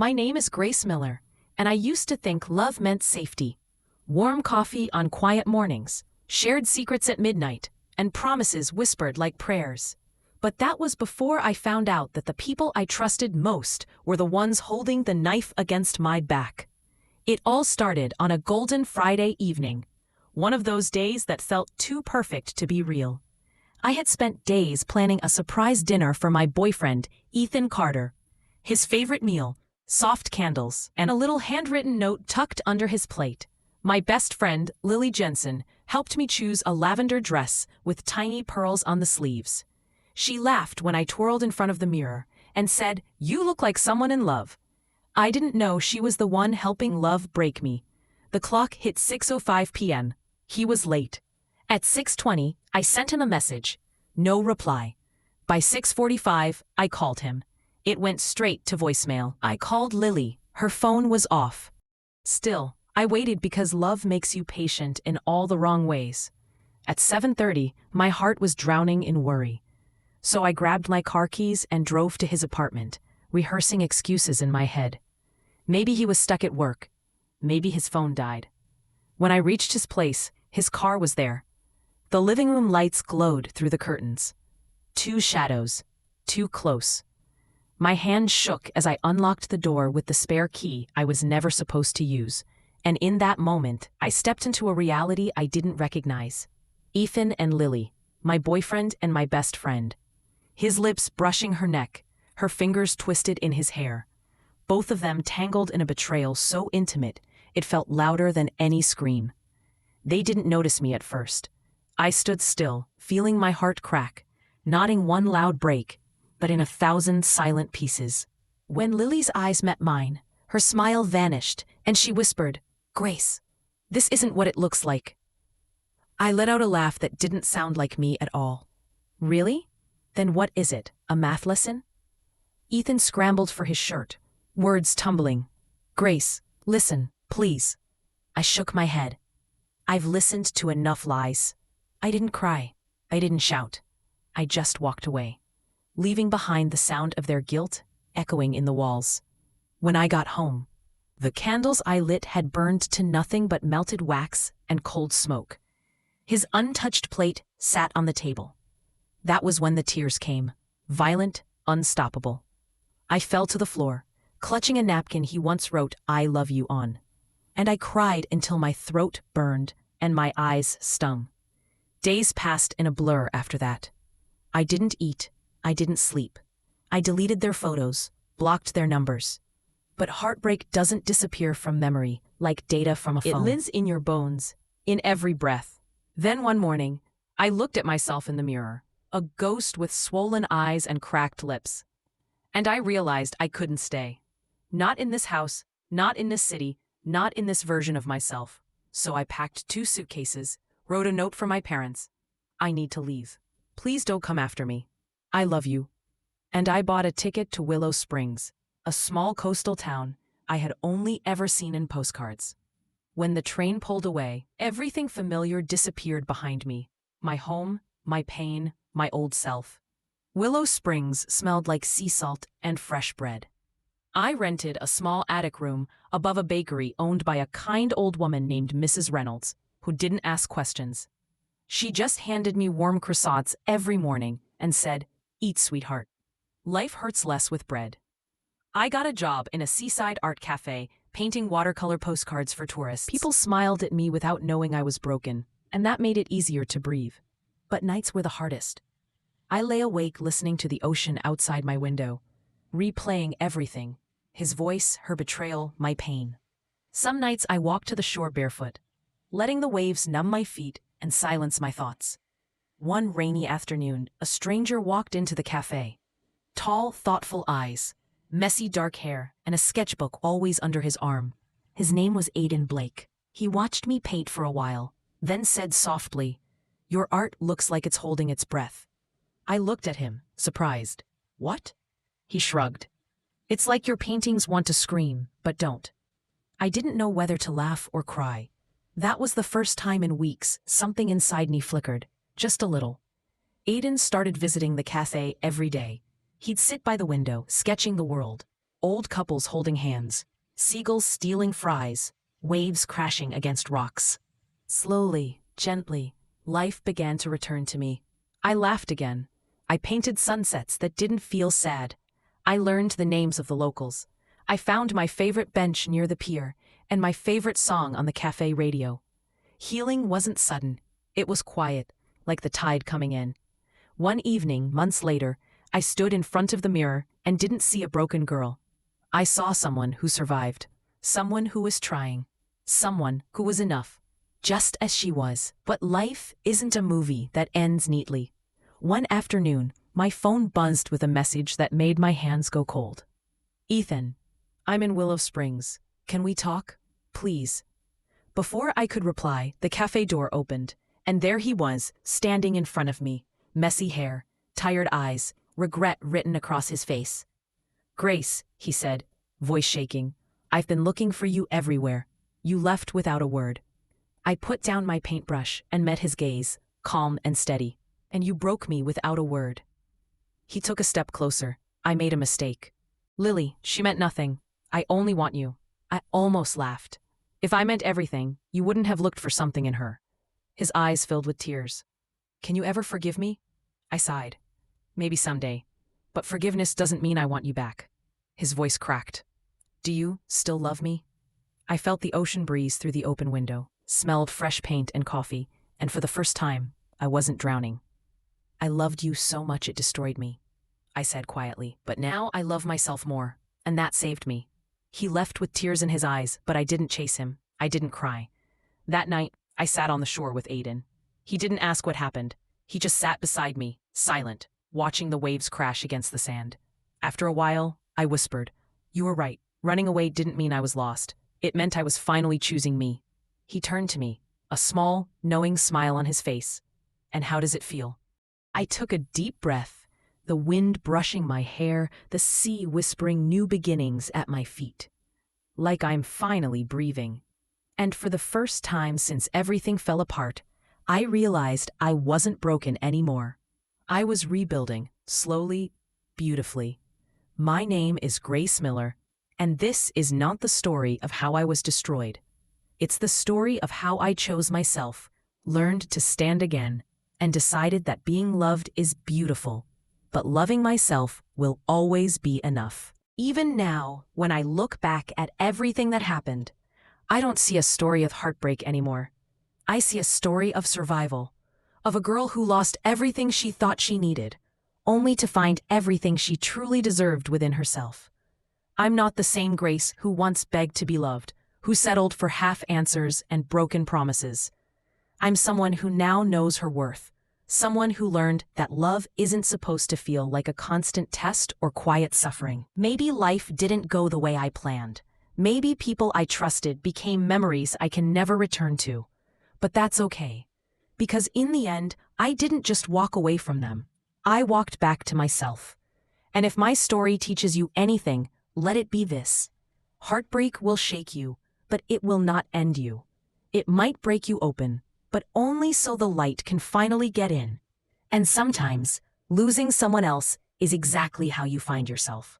My name is Grace Miller, and I used to think love meant safety. Warm coffee on quiet mornings, shared secrets at midnight, and promises whispered like prayers. But that was before I found out that the people I trusted most were the ones holding the knife against my back. It all started on a golden Friday evening, one of those days that felt too perfect to be real. I had spent days planning a surprise dinner for my boyfriend, Ethan Carter. His favorite meal, soft candles, and a little handwritten note tucked under his plate. My best friend, Lily Jensen, helped me choose a lavender dress with tiny pearls on the sleeves. She laughed when I twirled in front of the mirror and said, "You look like someone in love." I didn't know she was the one helping love break me. The clock hit 6:05 p.m. He was late. At 6:20, I sent him a message. No reply. By 6:45, I called him. It went straight to voicemail. I called Lily. Her phone was off. Still, I waited because love makes you patient in all the wrong ways. At 7:30, my heart was drowning in worry. So I grabbed my car keys and drove to his apartment, rehearsing excuses in my head. Maybe he was stuck at work. Maybe his phone died. When I reached his place, his car was there. The living room lights glowed through the curtains. Two shadows, too close. My hand shook as I unlocked the door with the spare key I was never supposed to use, and in that moment, I stepped into a reality I didn't recognize. Ethan and Lily, my boyfriend and my best friend. His lips brushing her neck, her fingers twisted in his hair. Both of them tangled in a betrayal so intimate, it felt louder than any scream. They didn't notice me at first. I stood still, feeling my heart crack, not in one loud break, but in 1,000 silent pieces. When Lily's eyes met mine, her smile vanished, and she whispered, "Grace, this isn't what it looks like." I let out a laugh that didn't sound like me at all. "Really? Then what is it, a math lesson?" Ethan scrambled for his shirt, words tumbling. "Grace, listen, please." I shook my head. I've listened to enough lies. I didn't cry. I didn't shout. I just walked away, leaving behind the sound of their guilt echoing in the walls. When I got home, the candles I lit had burned to nothing but melted wax and cold smoke. His untouched plate sat on the table. That was when the tears came, violent, unstoppable. I fell to the floor, clutching a napkin he once wrote "I love you" on. And I cried until my throat burned and my eyes stung. Days passed in a blur after that. I didn't eat. I didn't sleep. I deleted their photos, blocked their numbers. But heartbreak doesn't disappear from memory like data from a phone. It lives in your bones, in every breath. Then one morning, I looked at myself in the mirror, a ghost with swollen eyes and cracked lips. And I realized I couldn't stay. Not in this house, not in this city, not in this version of myself. So I packed 2 suitcases, wrote a note for my parents. "I need to leave. Please don't come after me. I love you." And I bought a ticket to Willow Springs, a small coastal town I had only ever seen in postcards. When the train pulled away, everything familiar disappeared behind me. My home, my pain, my old self. Willow Springs smelled like sea salt and fresh bread. I rented a small attic room above a bakery owned by a kind old woman named Mrs. Reynolds, who didn't ask questions. She just handed me warm croissants every morning and said, "Eat, sweetheart. Life hurts less with bread." I got a job in a seaside art cafe, painting watercolor postcards for tourists. People smiled at me without knowing I was broken, and that made it easier to breathe. But nights were the hardest. I lay awake listening to the ocean outside my window, replaying everything: his voice, her betrayal, my pain. Some nights I walked to the shore barefoot, letting the waves numb my feet and silence my thoughts. One rainy afternoon, a stranger walked into the cafe. Tall, thoughtful eyes, messy dark hair, and a sketchbook always under his arm. His name was Aiden Blake. He watched me paint for a while, then said softly, "Your art looks like it's holding its breath." I looked at him, surprised. "What?" He shrugged. "It's like your paintings want to scream, but don't." I didn't know whether to laugh or cry. That was the first time in weeks something inside me flickered, just a little. Aiden started visiting the cafe every day. He'd sit by the window, sketching the world. Old couples holding hands, seagulls stealing fries, waves crashing against rocks. Slowly, gently, life began to return to me. I laughed again. I painted sunsets that didn't feel sad. I learned the names of the locals. I found my favorite bench near the pier and my favorite song on the cafe radio. Healing wasn't sudden. It was quiet, like the tide coming in. One evening, months later, I stood in front of the mirror and didn't see a broken girl. I saw someone who survived, someone who was trying, someone who was enough, just as she was. But life isn't a movie that ends neatly. One afternoon, my phone buzzed with a message that made my hands go cold. "Ethan, I'm in Willow Springs. Can we talk? Please." Before I could reply, the cafe door opened, and there he was, standing in front of me, messy hair, tired eyes, regret written across his face. "Grace," he said, voice shaking, "I've been looking for you everywhere. You left without a word." I put down my paintbrush and met his gaze, calm and steady. "And you broke me without a word." He took a step closer. "I made a mistake. Lily, she meant nothing. I only want you." I almost laughed. "If I meant everything, you wouldn't have looked for something in her." His eyes filled with tears. "Can you ever forgive me?" I sighed. "Maybe someday. But forgiveness doesn't mean I want you back." His voice cracked. "Do you still love me?" I felt the ocean breeze through the open window, smelled fresh paint and coffee, and for the first time, I wasn't drowning. "I loved you so much it destroyed me," I said quietly. "But now I love myself more, and that saved me." He left with tears in his eyes, but I didn't chase him. I didn't cry. That night, I sat on the shore with Aiden. He didn't ask what happened. He just sat beside me, silent, watching the waves crash against the sand. After a while, I whispered, "You were right. Running away didn't mean I was lost. It meant I was finally choosing me." He turned to me, a small, knowing smile on his face. "And how does it feel?" I took a deep breath, the wind brushing my hair, the sea whispering new beginnings at my feet. Like I'm finally breathing. And for the first time since everything fell apart, I realized I wasn't broken anymore. I was rebuilding, slowly, beautifully. My name is Grace Miller, and this is not the story of how I was destroyed. It's the story of how I chose myself, learned to stand again, and decided that being loved is beautiful, but loving myself will always be enough. Even now, when I look back at everything that happened, I don't see a story of heartbreak anymore. I see a story of survival, of a girl who lost everything she thought she needed, only to find everything she truly deserved within herself. I'm not the same Grace who once begged to be loved, who settled for half answers and broken promises. I'm someone who now knows her worth, someone who learned that love isn't supposed to feel like a constant test or quiet suffering. Maybe life didn't go the way I planned. Maybe people I trusted became memories I can never return to. But that's okay, because in the end, I didn't just walk away from them. I walked back to myself. And if my story teaches you anything, let it be this. Heartbreak will shake you, but it will not end you. It might break you open, but only so the light can finally get in. And sometimes, losing someone else is exactly how you find yourself.